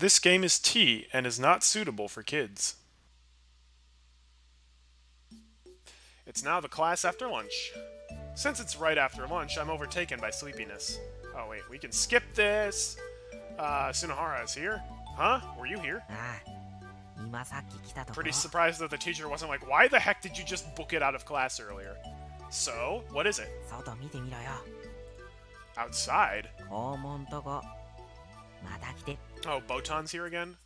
This game is tea and is not suitable for kids. It's now the class after lunch. Since it's right after lunch, I'm overtaken by sleepiness. Oh wait, we can skip this. Sunohara is here. Huh? Were you here? Pretty surprised that the teacher wasn't like, why the heck did you just book it out of class earlier? So, what is it? Outside? Oh, Botan's here again?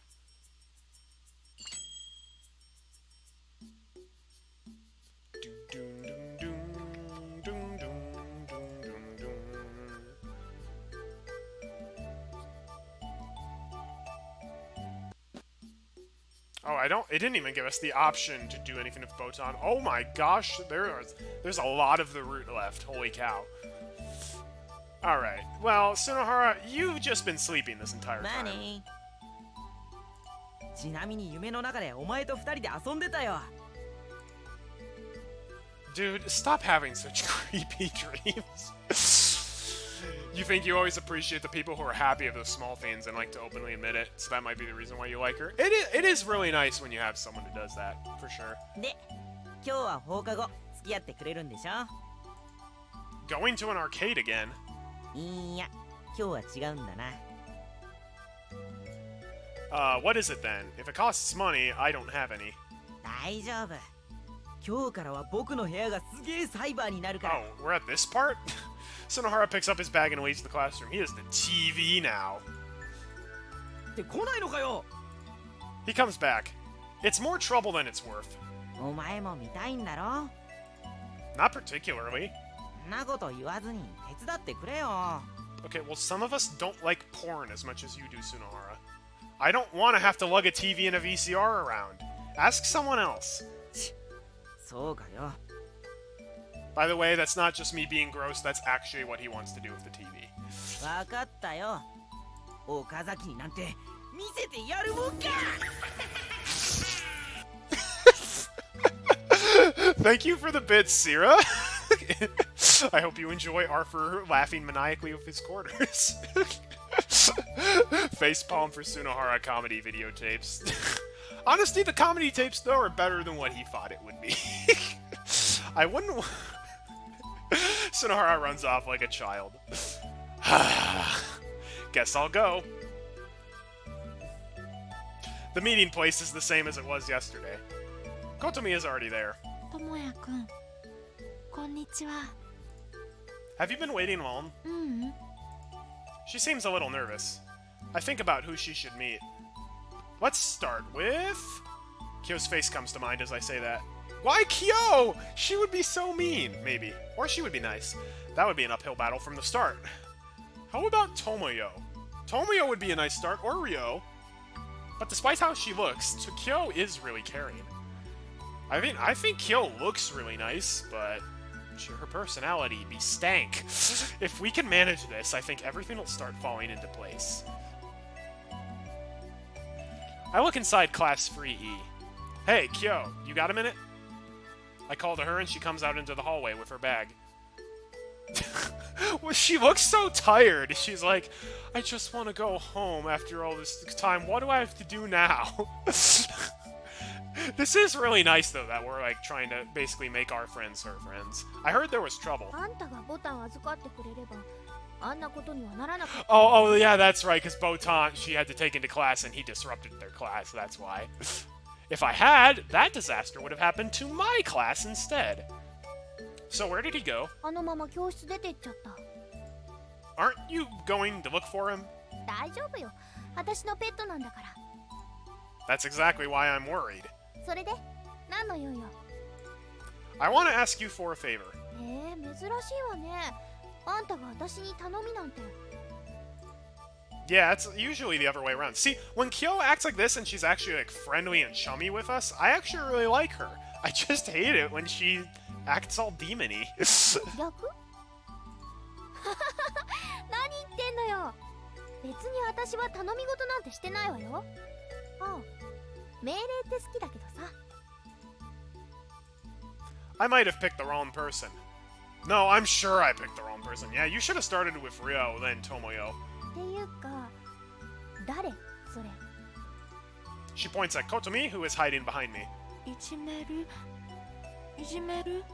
Oh, it didn't even give us the option to do anything with Botan. Oh my gosh, there's a lot of the route left. Holy cow. Alright, well, Sunohara, you've just been sleeping this entire time. Dude, stop having such creepy dreams. You think you always appreciate the people who are happy of those small things and like to openly admit it, so that might be the reason why you like her. It is really nice when you have someone who does that, for sure. Going to an arcade again? What is it then? If it costs money, I don't have any. Oh, we're at this part? Sunohara picks up his bag and leaves the classroom. He has the TV now. He comes back. It's more trouble than it's worth. Not particularly. Okay, well, some of us don't like porn as much as you do, Sunohara. I don't want to have to lug a TV and a VCR around. Ask someone else. By the way, that's not just me being gross, that's actually what he wants to do with the TV. Thank you for the bits, Sira. I hope you enjoy Arthur laughing maniacally with his quarters. Facepalm for Sunohara comedy videotapes. Honestly, the comedy tapes, though, are better than what he thought it would be. I wouldn't... Sunohara runs off like a child. Guess I'll go. The meeting place is the same as it was yesterday. Kotomi is already there. Tomoya-kun, konnichiwa. Have you been waiting long? She seems a little nervous. I think about who she should meet. Let's start with... KYOU's face comes to mind as I say that. Why KYOU? She would be so mean, maybe. Or she would be nice. That would be an uphill battle from the start. How about Tomoyo? Tomoyo would be a nice start, or Ryo. But despite how she looks, KYOU is really caring. I think KYOU looks really nice, but her personality be stank. If we can manage this, I think everything will start falling into place. I look inside Class 3E. Hey, KYOU, you got a minute? I call to her and she comes out into the hallway with her bag. Well, she looks so tired. She's like, I just want to go home after all this time. What do I have to do now? This is really nice, though, that we're like trying to basically make our friends her friends. I heard there was trouble. Oh, yeah, that's right, because Botan, she had to take into class and he disrupted their class, that's why. If I had, that disaster would have happened to my class instead. So where did he go? Aren't you going to look for him? That's exactly why I'm worried. I want to ask you for a favor. Yeah, it's usually the other way around. See, when KYOU acts like this and she's actually like friendly and chummy with us, I actually really like her. I just hate it when she acts all demon-y. I might have picked the wrong person. No, I'm sure I picked the wrong person. Yeah, you should have started with Ryo, then Tomoyo. She points at Kotomi, who is hiding behind me. いじめるいじめる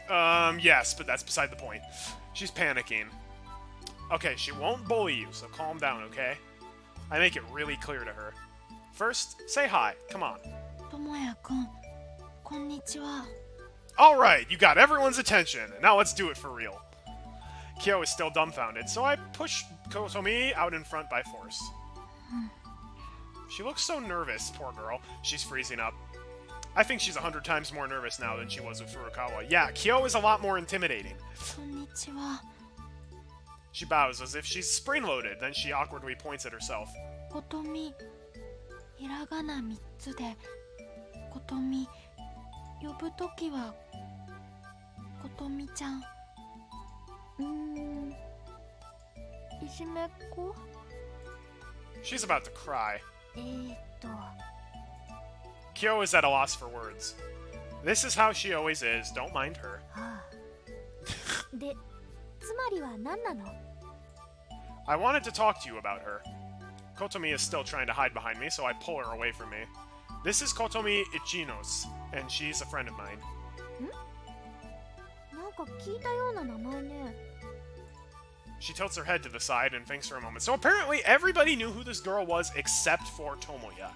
Yes, but that's beside the point. She's panicking. Okay, she won't bully you, so calm down, okay? I make it really clear to her. First, say hi. Come on. ともやくんこんにちは Alright, you got everyone's attention. Now let's do it for real. KYOU is still dumbfounded, so I push Kotomi out in front by force. She looks so nervous, poor girl. She's freezing up. I think she's 100 times more nervous now than she was with Furukawa. Yeah, KYOU is a lot more intimidating. こんにちは She bows as if she's spring-loaded, then she awkwardly points at herself. ことみひらがな3つでことみ呼ぶときはことみちゃんいじめっ子 She's about to cry. と KYOU is at a loss for words. This is how she always is, don't mind her. はあでつまりは何なの I wanted to talk to you about her. Kotomi is still trying to hide behind me, so I pull her away from me. This is Kotomi Ichinos, and she's a friend of mine. なんか聞いたような名前ね She tilts her head to the side and thinks for a moment. So apparently everybody knew who this girl was except for Tomoya.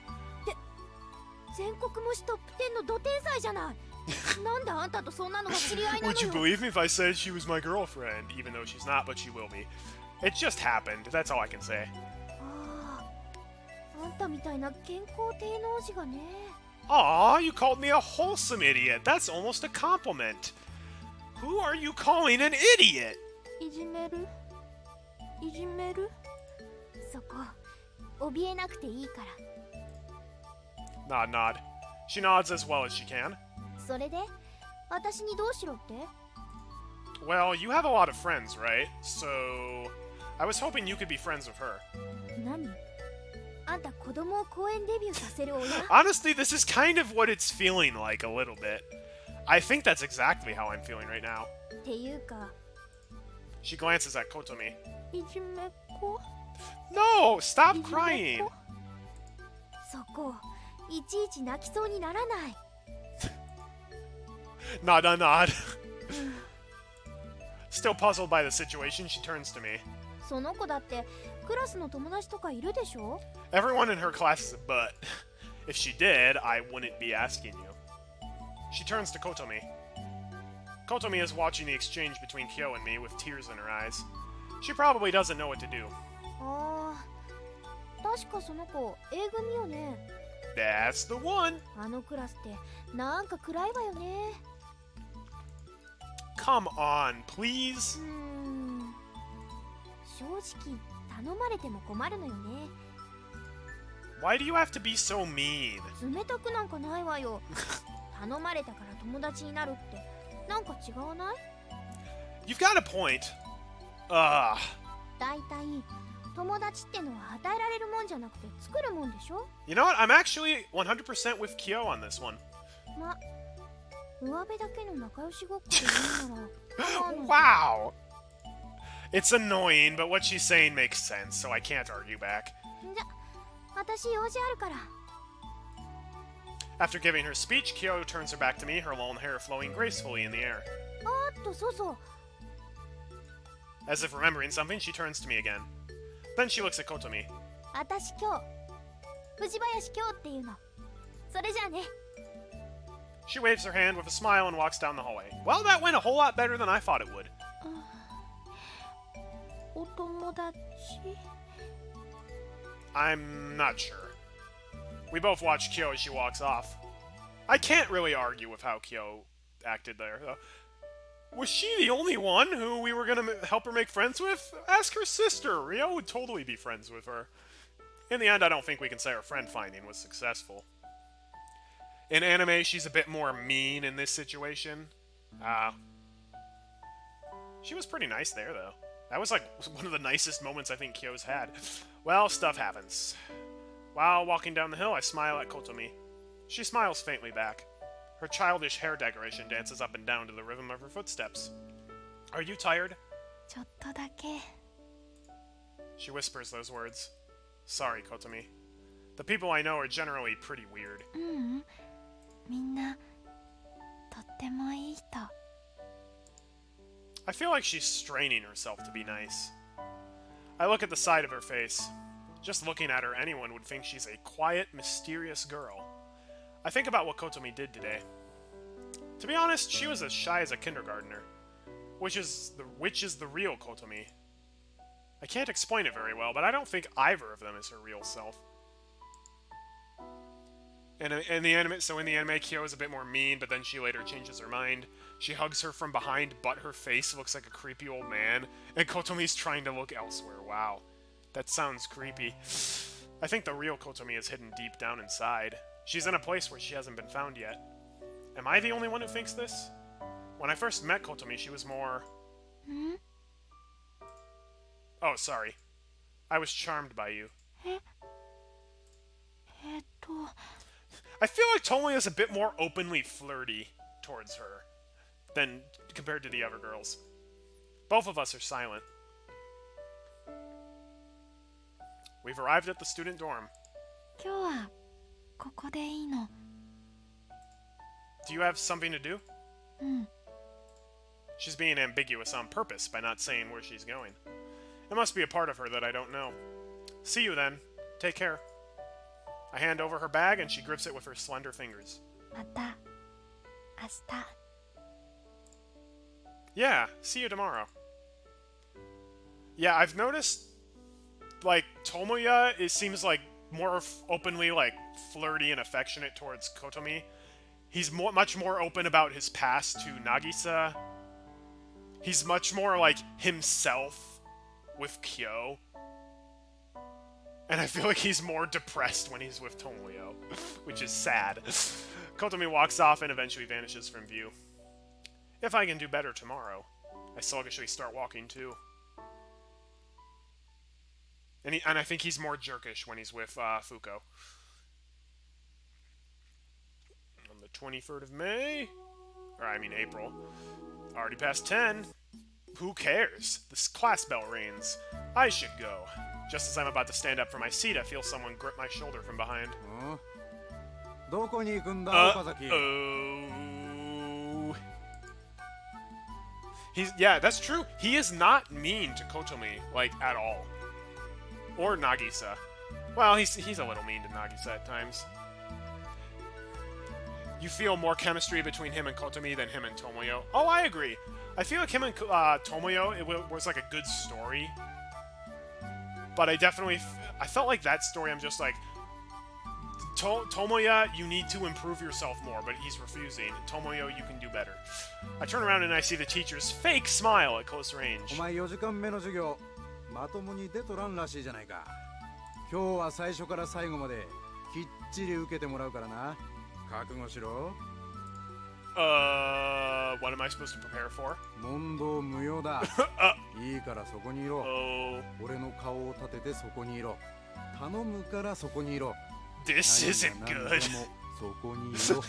全国模試トップ10のド天才じゃないなんであんたとそんなのが知り合いなの Would you よ believe me if I said she was my girlfriend? Even though she's not, but she will be. It just happened. That's all I can say. ああんたみたいな健康低能児がね Aw, you called me a wholesome idiot. That's almost a compliment. Who are you calling an idiot? いじめるいじめるそこ怯えなくていいから Nod, nod. She nods as well as she can. それで私にどうしろって Well, you have a lot of friends, right? So, I was hoping you could be friends with her. 何あんた子供を公園デビューさせる親 Honestly, this is kind of what it's feeling like a little bit. I think that's exactly how I'm feeling right now. っていうか She glances at Kotomi. いじめっ子 No! Stop いじめっ crying! 子そこいちいち泣きそうにならない Nod, nod, nod. Still puzzled by the situation, she turns to me. その子だってクラスの友達とかいるでしょ Everyone in her class is a butt. If she did, I wouldn't be asking you. She turns to Kotomi. Kotomi is watching the exchange between KYOU and me with tears in her eyes. She probably doesn't know what to do. ああ確かその子 A 組よね That's the one! あのクラスってなんか暗いわよね Come on, please? 正直頼まれても困るのよね Why do you have to be so mean? 冷たくなんかないわよ頼まれたから友達になるってなんか違わない You've got a point. Ugh. だいたい友達ってのは与えられるもんじゃなくて作るもんでしょ You know what? I'm actually 100% with KYOU on this one. ま上辺だけの仲良しごっこでいいなら構わない Wow! It's annoying, but what she's saying makes sense, so I can't argue back. じゃ私用事あるから After giving her speech, KYOU turns her back to me, her long hair flowing gracefully in the air. あーっとそうそう As if remembering something, she turns to me again. Then she looks at Kotomi. 私今日藤林今日っていうのそれじゃあね She waves her hand with a smile and walks down the hallway. Well, that went a whole lot better than I thought it would. お友達 I'm not sure. We both watch KYOU as she walks off. I can't really argue with how KYOU acted there, though. Was she the only one who we were gonna help her make friends with? Ask her sister. Rio would totally be friends with her. In the end, I don't think we can say our friend finding was successful. In anime, she's a bit more mean in this situation. She was pretty nice there, though. That was like one of the nicest moments I think KYOU's had. Well, stuff happens. While walking down the hill, I smile at Kotomi. She smiles faintly back. Her childish hair decoration dances up and down to the rhythm of her footsteps. Are you tired? ちょっとだけ She whispers those words. Sorry, Kotomi. The people I know are generally pretty weird. みんなとってもいい人。 I feel like she's straining herself to be nice. I look at the side of her face. Just looking at her, anyone would think she's a quiet, mysterious girl. I think about what Kotomi did today. To be honest, she was as shy as a kindergartner. Which is the real Kotomi? I can't explain it very well, but I don't think either of them is her real self. In the anime, KYOU is a bit more mean, but then she later changes her mind. She hugs her from behind, but her face looks like a creepy old man, and Kotomi's trying to look elsewhere. Wow. That sounds creepy. I think the real Kotomi is hidden deep down inside. She's in a place where she hasn't been found yet. Am I the only one who thinks this? When I first met Kotomi, she was more... Oh, sorry. I was charmed by you. I feel like Tomoya is a bit more openly flirty towards her than compared to the other girls. Both of us are silent. We've arrived at the student dorm. 今日はここでいいの。 Do you have something to do? She's being ambiguous on purpose by not saying where she's going. It must be a part of her that I don't know. See you then. Take care. I hand over her bag and she grips it with her slender fingers. また明日。 Yeah, see you tomorrow. Yeah, I've noticed, like, Tomoya, it seems like more openly, like, flirty and affectionate towards Kotomi. He's much more open about his past to Nagisa. He's much more like himself with KYOU. And I feel like he's more depressed when he's with Tomoya, which is sad. Kotomi walks off and eventually vanishes from view. If I can do better tomorrow, I sluggishly start walking too. And I think he's more jerkish when he's with Fuko. On the 23rd of May, or I mean April, already past 10. Who cares? This class bell rings. I should go. Just as I'm about to stand up from my seat, I feel someone grip my shoulder from behind. Yeah, that's true. He is not mean to Kotomi, like, at all. Or Nagisa. Well, he's a little mean to Nagisa at times. You feel more chemistry between him and Kotomi than him and Tomoyo. Oh, I agree. I feel like him and Tomoyo, it was like a good story. But I felt like that story, I'm just like, Tomoya, you need to improve yourself more, but he's refusing. Tomoyo, you can do better. I turn around and I see the teacher's fake smile at close range. お前4時間目の授業まともに出とらんらしいじゃないか。今日は最初から最後まできっちり受けてもらうからな。覚悟しろ。What am I supposed to prepare for? 問答無用だ。いいからそこにいろ。俺の顔を立ててそこにいろ。頼むからそこにいろ。 This isn't good. そこにいろ。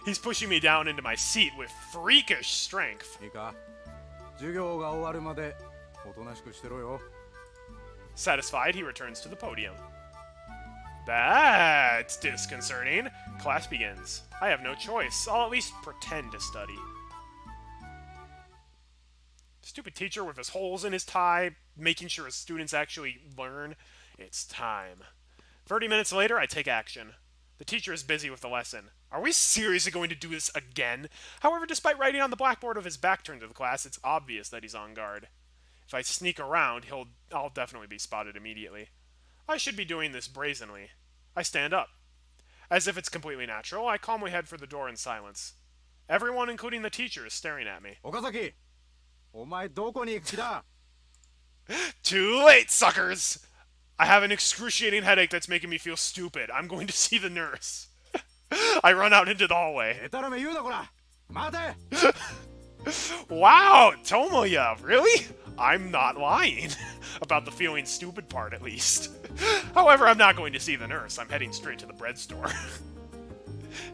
He's pushing me down into my seat with freakish strength. いいか。授業が終わるまでおとなしくしてろよ。 Satisfied, he returns to the podium. That's disconcerting. Class begins. I have no choice. I'll at least pretend to study. Stupid teacher with his holes in his tie, making sure his students actually learn. It's time. 30 minutes later, I take action. The teacher is busy with the lesson. Are we seriously going to do this again? However, despite writing on the blackboard with his back turned to the class, it's obvious that he's on guard. If I sneak around, I'll definitely be spotted immediately. I should be doing this brazenly. I stand up. As if it's completely natural, I calmly head for the door in silence. Everyone, including the teacher, is staring at me. 岡崎、お前どこに行く気だ? Too late, suckers! I have an excruciating headache that's making me feel stupid. I'm going to see the nurse. I run out into the hallway. でたらめ言うなこら。待て。 Wow, Tomoya, really? I'm not lying. About the feeling stupid part, at least. However, I'm not going to see the nurse. I'm heading straight to the bread store.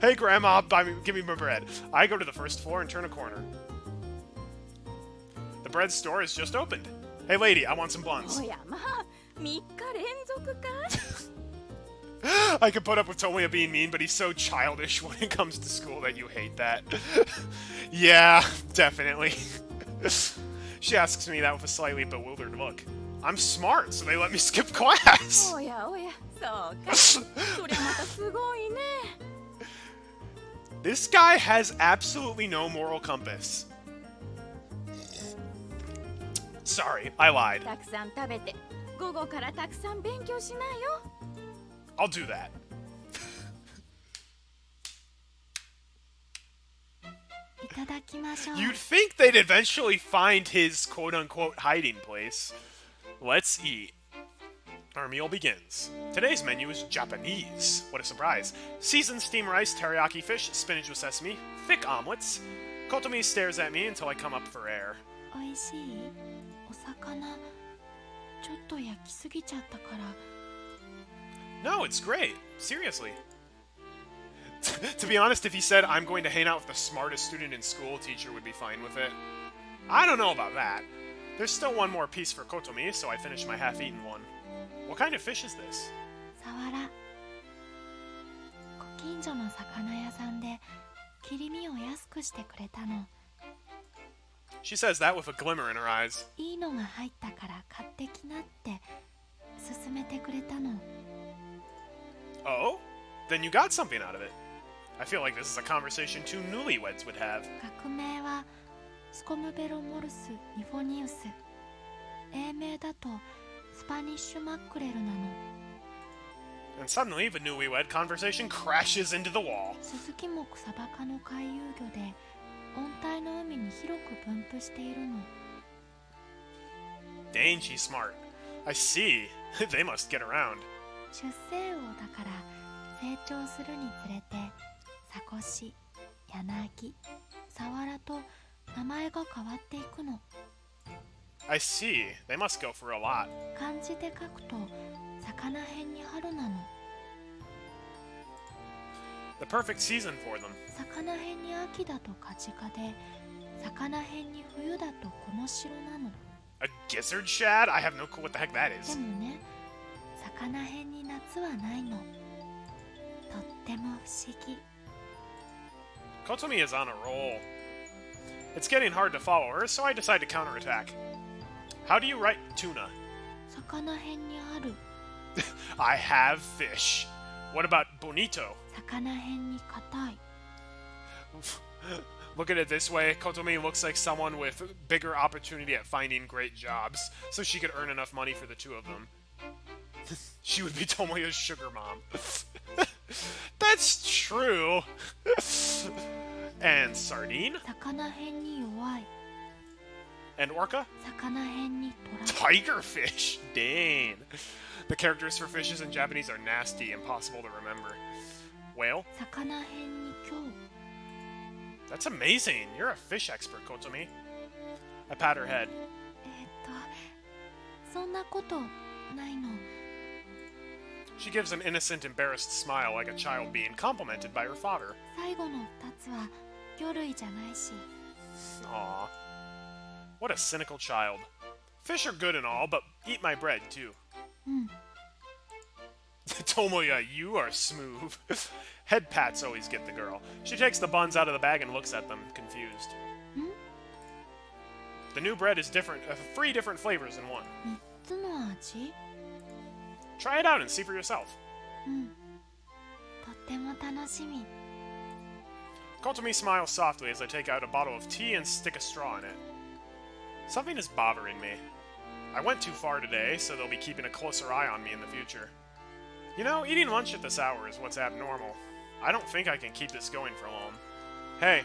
Hey, Grandma, give me my bread. I go to the first floor and turn a corner. The bread store is just opened. Hey, lady, I want some buns. おやまあ、3日連続か I could put up with Tomoya being mean, but he's so childish when it comes to school that you hate that. Yeah, definitely. She asks me that with a slightly bewildered look. I'm smart, so they let me skip class. おやおや、そうか。そりゃまたすごいね。This guy has absolutely no moral compass. Sorry, I lied. たくさん食べて、午後からたくさん勉強しなよ。I'll do that. いただきましょう。 You'd think they'd eventually find his quote-unquote hiding place. Let's eat. Our meal begins. Today's menu is Japanese. What a surprise. Seasoned steamed rice, teriyaki fish, spinach with sesame, thick omelets. Kotomi stares at me until I come up for air. おいしい？お魚、ちょっと焼きすぎちゃったから。 No, it's great. Seriously. To be honest, if he said, I'm going to hang out with the smartest student in school, teacher would be fine with it. I don't know about that. There's still one more piece for Kotomi, so I finished my half-eaten one. What kind of fish is this? サワラ。ご近所の魚屋さんで切り身を安くしてくれたの。 She says that with a glimmer in her eyes. いいのが入ったから買ってきなって勧めてくれたの。 Oh? Then you got something out of it. I feel like this is a conversation two newlyweds would have. 学名はスコムベロモルス・ニフォニウス。英名だとスパニッシュマックレルなの。 And suddenly, the newlywed conversation crashes into the wall. スズキ目サバ科の回遊魚で温帯の海に広く分布しているの。 Dang, she's smart. I see. They must get around. 出世魚だから成長するにつれてサコシ、ヤナギ、サワラと名前が変わっていくの。 I see. They must go for a lot. 漢字で書くと魚辺に春なの。 The perfect season for them. 魚辺に秋だとカジカで、魚辺に冬だとこの城なの。 A gizzard shad? I have no clue what the heck that で is. もね、魚辺に夏はないの。とっても不思議。 Kotomi is on a roll. It's getting hard to follow her, so I decide to counterattack. How do you write tuna? 魚辺にある。 I have fish. What about bonito? 魚辺に硬い。 Look at it this way, Kotomi looks like someone with bigger opportunity at finding great jobs, so she could earn enough money for the two of them. She would be Tomoya's sugar mom. That's true. And sardine? 魚辺に弱い。 And orca? 魚辺にトラ。 Tiger fish. Dang. The characters for fishes in Japanese are nasty, impossible to remember. Whale? 魚辺に今日。 That's amazing. You're a fish expert, Kotomi. I pat her head. そんなことないの。 She gives an innocent, embarrassed smile like a child being complimented by her father. 最後の2つは魚類じゃないし。 Aw. What a cynical child. Fish are good and all, but eat my bread, too. うん。 Tomoya, you are smooth. Head pats always get the girl. She takes the buns out of the bag and looks at them, confused. The new bread is different, 3 different flavors in one. 3つの味？ Try it out and see for yourself. うん。とっても楽しみ。 Kotomi smiles softly as I take out a bottle of tea and stick a straw in it. Something is bothering me. I went too far today, so they'll be keeping a closer eye on me in the future. You know, eating lunch at this hour is what's abnormal. I don't think I can keep this going for long. Hey.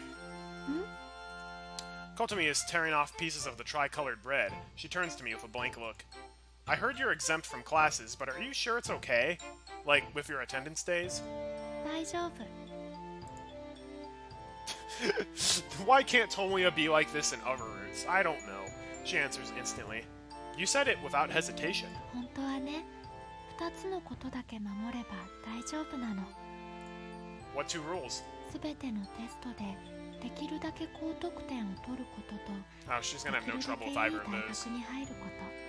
Kotomi is tearing off pieces of the tri-colored bread. She turns to me with a blank look. I heard you're exempt from classes, but are you sure it's okay? Like, with your attendance days? 大丈夫。 Why can't Tomoya be like this in other words? I don't know. She answers instantly. You said it without hesitation. 本当はね、2つのことだけ守れば大丈夫なの。 What 2 rules? すべてのテストでできるだけ高得点を取ることと、 Oh, she's gonna have no できるだ trouble けいい with 大 either of 学 those. に入ること。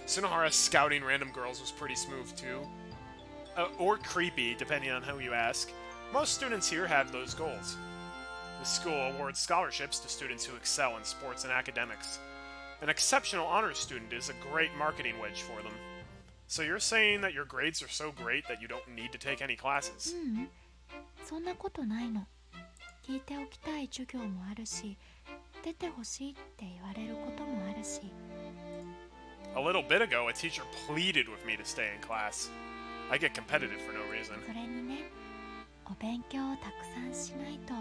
Sunohara scouting random girls was pretty smooth too. or creepy, depending on who you ask. Most students here have those goals. The school awards scholarships to students who excel in sports and academics. An exceptional honors student is a great marketing wedge for them. So you're saying that your grades are so great that you don't need to take any classes? そんなことないの。聞いておきたい授業もあるし、出てほしいって言われることもあるし。A little bit ago, a teacher pleaded with me to stay in class. I get competitive for no reason. それにね、お勉強をたくさんしないと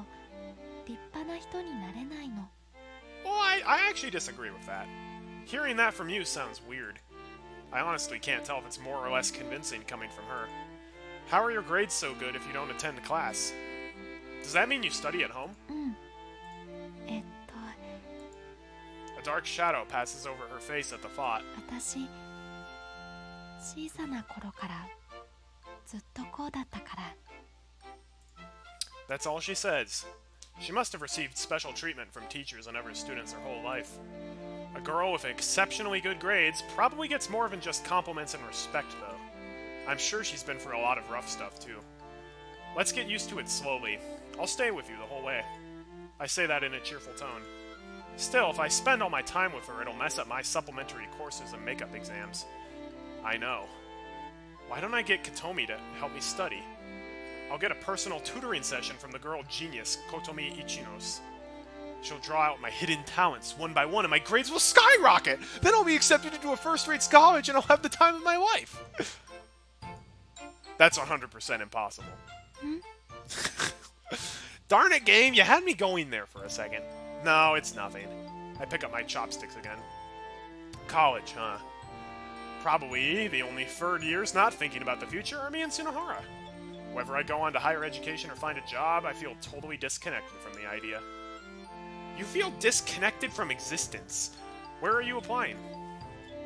立派な人になれないの。Well, I actually disagree with that. Hearing that from you sounds weird. I honestly can't tell if it's more or less convincing coming from her. How are your grades so good if you don't attend class? Does that mean you study at home? A dark shadow passes over her face at the thought. 私、小さな頃からずっとこうだったから。That's all she says. She must have received special treatment from teachers and other students her whole life. A girl with exceptionally good grades probably gets more than just compliments and respect, though. I'm sure she's been through a lot of rough stuff, too. Let's get used to it slowly. I'll stay with you the whole way. I say that in a cheerful tone. Still, if I spend all my time with her, it'll mess up my supplementary courses and makeup exams. I know. Why don't I get Kotomi to help me study? I'll get a personal tutoring session from the girl genius, Kotomi Ichinos. She'll draw out my hidden talents one by one, and my grades will skyrocket! Then I'll be accepted into a first-rate college, and I'll have the time of my life! That's 100% impossible. Darn it, game! You had me going there for a second. No, it's nothing. I pick up my chopsticks again. College, huh? Probably the only third years not thinking about the future are me and Tsunohara. Whether I go on to higher education or find a job, I feel totally disconnected from the idea. You feel disconnected from existence? Where are you applying?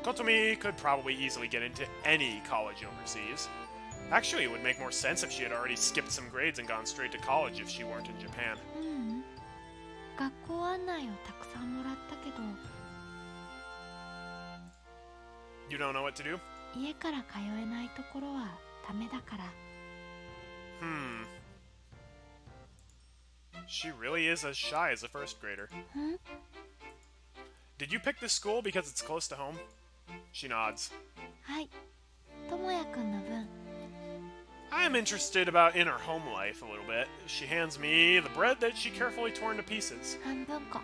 Kotomi could probably easily get into any college overseas. Actually, it would make more sense if she had already skipped some grades and gone straight to college if she weren't in Japan. 学校案内をたくさんもらったけど。You don't know what to do? 家から通えないところはダメだから。She really is as shy as a first grader. Did you pick this school because it's close to home? She nods. はい、ともやくんの分。I'm interested in her home life a little bit. She hands me the bread that she carefully torn to pieces. 半分こ。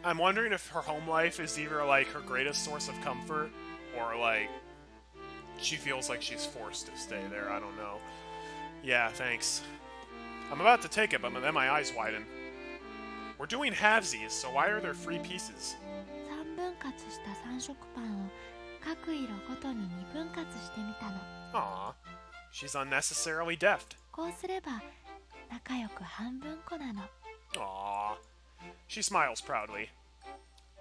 I'm wondering if her home life is either like her greatest source of comfort or like she feels like she's forced to stay there. I don't know. Yeah, thanks. I'm about to take it, but then my eyes widen. We're doing halvesies, so why are there 3 pieces? 3分割した3色パンを各色ごとに2分割してみたの。Aw, she's unnecessarily deft. こうすれば仲良く半分こなの。Aw. She smiles proudly.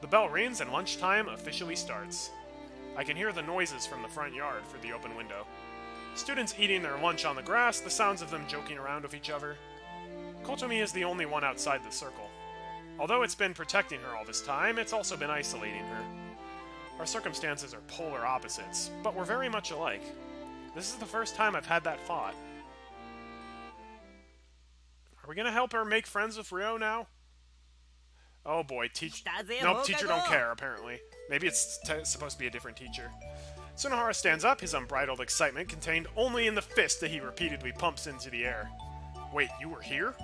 The bell rings and lunchtime officially starts. I can hear the noises from the front yard through the open window. Students eating their lunch on the grass, the sounds of them joking around with each other. Kotomi is the only one outside the circle. Although it's been protecting her all this time, it's also been isolating her. Our circumstances are polar opposites, but we're very much alike. This is the first time I've had that thought. Are we gonna help her make friends with Ryo now? Oh boy, Nope, teacher don't care, apparently. Maybe it's supposed to be a different teacher. Tsunohara stands up, his unbridled excitement contained only in the fist that he repeatedly pumps into the air. Wait, you were here?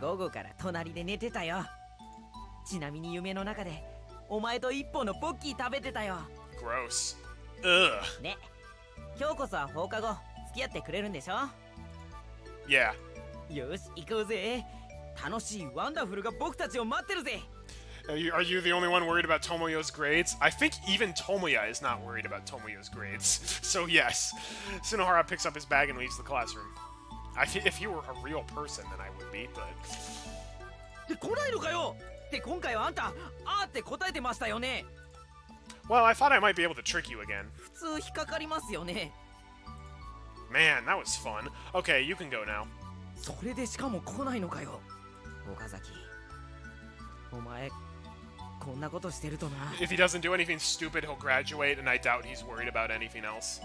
午後から隣で寝てたよ。ちなみに夢の中でお前と一本のポッキー食べてたよ。Gross. Ugh. ね、今日こそは放課後付き合ってくれるんでしょ？ Yeah. よし、行こうぜ。楽しいワンダフルが僕たちを待ってるぜ。Are you the only one worried about Tomoyo's grades? I think even Tomoya is not worried about Tomoyo's grades. So yes, Tsunohara picks up his bag and leaves the classroom. If he were a real person, then I would be, but... で、来ないのかよ。で、今回はあんた、あーって答えてましたよね。Well, I thought I might be able to trick you again. 普通引っかかりますよね。Man, that was fun. Okay, you can go now. それでしかも来ないのかよ。岡崎、お前こんなことしてるとな。 If he doesn't do anything stupid, he'll graduate, and I doubt he's worried about anything else.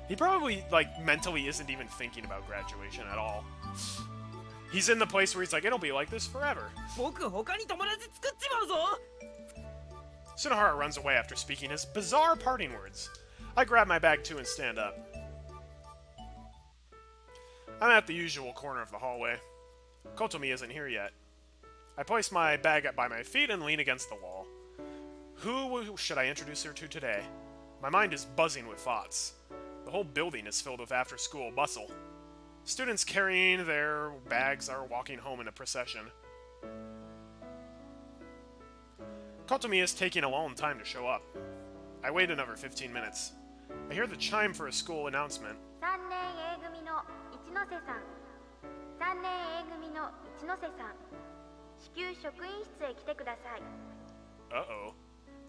He probably, like, mentally isn't even thinking about graduation at all. He's in the place where he's like, it'll be like this forever. 僕他に友達作っちまうぞ。 Tsunohara runs away after speaking his bizarre parting words. I grab my bag too and stand up. I'm at the usual corner of the hallway. Kotomi isn't here yet. I place my bag up by my feet and lean against the wall. Who should I introduce her to today? My mind is buzzing with thoughts. The whole building is filled with after-school bustle. Students carrying their bags are walking home in a procession. Kotomi is taking a long time to show up. I wait another 15 minutes. I hear the chime for a school announcement. 3年 A 組の一ノ瀬さん、3年 A 組の一ノ瀬さん、至急職員室へ来てください。 Uh-oh.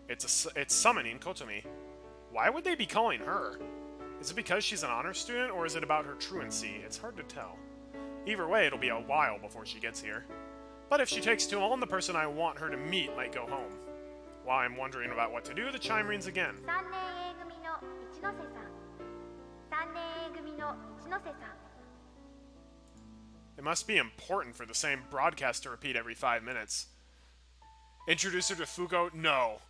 It's summoning Kotomi. Why would they be calling her? Is it because she's an honor student, or is it about her truancy? It's hard to tell. Either way, it'll be a while before she gets here. But if she takes too long, the person I want her to meet might go home. While I'm wondering about what to do, the chime rings again. 3年 A 組の一ノ瀬さん、3年 A 組の一ノ瀬さん。 It must be important for the same broadcast to repeat every 5 minutes. Introduce her to Fuko? No.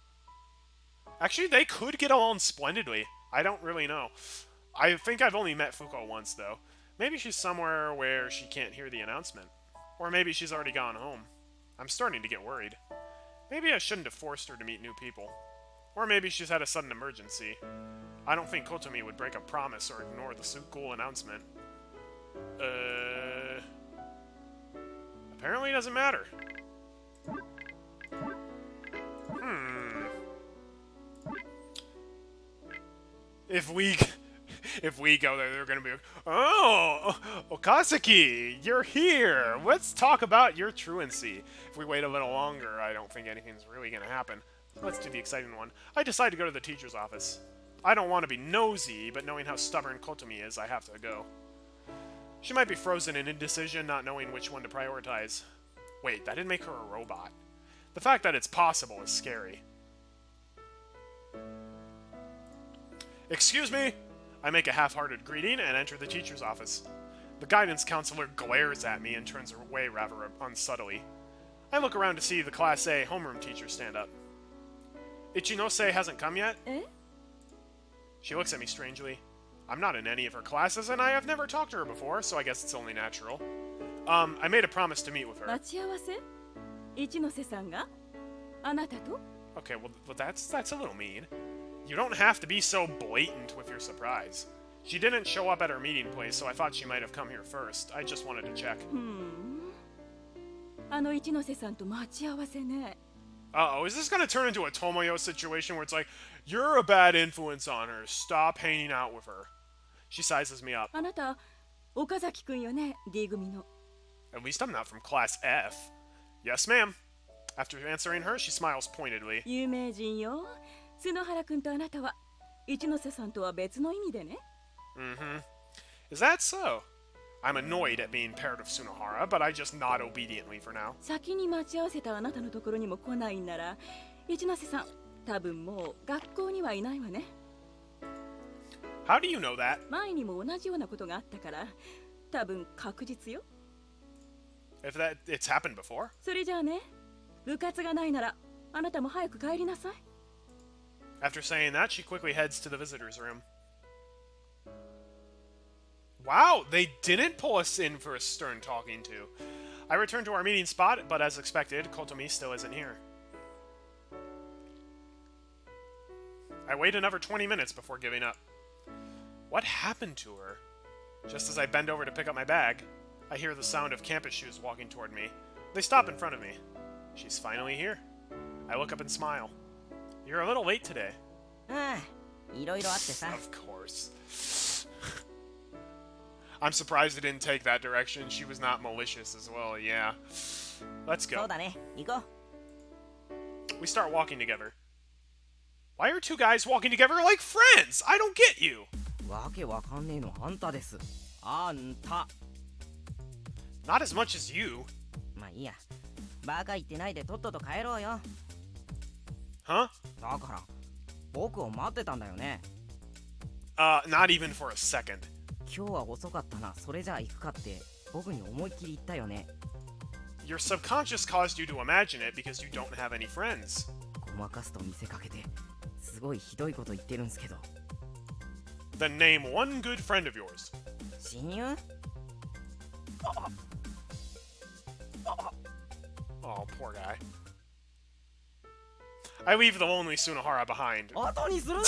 Actually, they could get along splendidly. I don't really know. I think I've only met Fuko once, though. Maybe she's somewhere where she can't hear the announcement. Or maybe she's already gone home. I'm starting to get worried. Maybe I shouldn't have forced her to meet new people. Or maybe she's had a sudden emergency. I don't think Kotomi would break a promise or ignore the school announcement. Apparently it doesn't matter. If we go there, they're gonna be like, oh, Okazaki, you're here. Let's talk about your truancy. If we wait a little longer, I don't think anything's really gonna happen. Let's do the exciting one. I decide to go to the teacher's office. I don't want to be nosy, but knowing how stubborn Kotomi is, I have to go. She might be frozen in indecision, not knowing which one to prioritize. Wait, that didn't make her a robot. The fact that it's possible is scary. Excuse me! I make a half-hearted greeting and enter the teacher's office. The guidance counselor glares at me and turns away rather unsubtly. I look around to see the Class A homeroom teacher stand up. Ichinose hasn't come yet? Eh? She looks at me strangely. I'm not in any of her classes, and I have never talked to her before, so I guess it's only natural. I made a promise to meet with her. 待ち合わせ？一ノ瀬さんが？あなたと？ Okay, well, that's a little mean. You don't have to be so blatant with your surprise. She didn't show up at her meeting place, so I thought she might have come here first. I just wanted to check. あの一ノ瀬さんと待ち合わせね。 Uh-oh, is this gonna turn into a Tomoyo situation where it's like, you're a bad influence on her, stop hanging out with her? She sizes me up. あなた岡崎くんよね、D 組の。 At least I'm not from Class F. Yes, ma'am. After answering her, she smiles pointedly. 有名人よ。角原くんとあなたは一ノ瀬さんとは別の意味でね。Mm-hmm. Is that so? I'm annoyed at being paired with Tsunohara, but I just nod obediently for now. 先に待ち合わせたあなたのところにも来ないんなら、一ノ瀬さん、多分もう学校にはいないわね。 How do you know that? 前にも同じようなことがあったから、多分確実よ。 If it's happened before? それじゃあね、部活がないなら、あなたも早く帰りなさい。 After saying that, she quickly heads to the visitor's room. Wow, they didn't pull us in for a stern talking to. I return to our meeting spot, but as expected, Kotomi still isn't here. I wait another 20 minutes before giving up. What happened to her? Just as I bend over to pick up my bag, I hear the sound of campus shoes walking toward me. They stop in front of me. She's finally here. I look up and smile. You're a little late today. ああ、いろいろあってさ。 Of course. I'm surprised it didn't take that direction. She was not malicious as well, yeah. Let's そ go. うだね、行こう。 We start walking together. Why are two guys walking together like friends? I don't get you. わけわかんねえのあんたです。あんた。 Not as much as you. まあいいや。バカ言ってないでとっとと帰ろうよ。Huh? だから僕を待ってたんだよね。 Not even for a second. 今日は遅かったな、それじゃあ行くかって僕に思いっきり言ったよね。 Your subconscious caused you to imagine it because you don't have any friends. ごまかすと見せかけてすごいひどいこと言ってるんすけど。 Then name one good friend of yours. 親友？ Oh, poor guy. I leave the lonely Sunahara behind. 後にするな。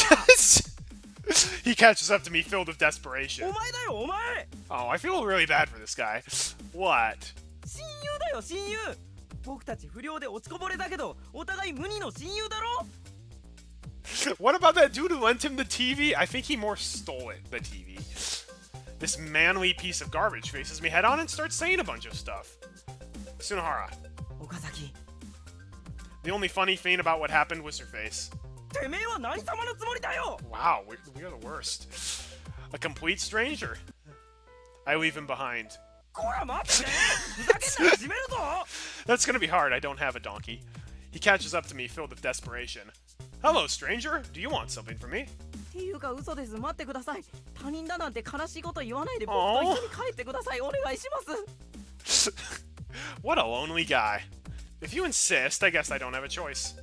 He catches up to me filled with desperation. お前だよお前。 Oh, I feel really bad for this guy. What? 親友だよ親友。僕たち不良で落ちこぼれだけどお互い無二の親友だろ。 What about that dude who lent him the TV? I think he more stole it, the TV. This manly piece of garbage faces me head on and starts saying a bunch of stuff. Sunahara. 岡崎、 The only funny thing about what happened was her face. てめえは何様のつもりだよ。 Wow, we are the worst. A complete stranger. I leave him behind. こら待ってね。ふざけんなら閉めるぞ。 That's gonna be hard, I don't have a donkey. He catches up to me filled with desperation. Hello, stranger. Do you want something from me? っていうか嘘です。待ってください。他人だなんて悲しいこと言わないで僕と一緒に帰ってください。お願いします。 What a lonely guy. If you insist, I guess I don't have a choice.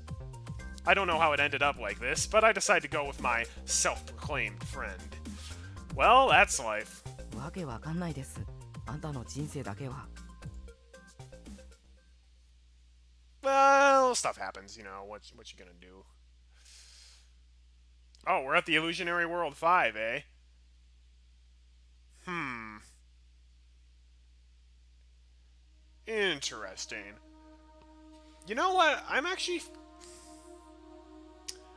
I don't know how it ended up like this, but I decided to go with my self-proclaimed friend. Well, that's life. わけわかんないです。あんたの人生だけは。 Well, stuff happens, you know. What you gonna do? Oh, we're at the Illusionary World 5, eh? Interesting. You know what?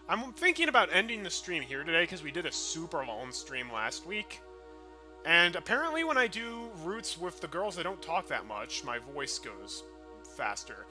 I'm thinking about ending the stream here today because we did a super long stream last week. And apparently when I do roots with the girls, I don't talk that much. My voice goes faster.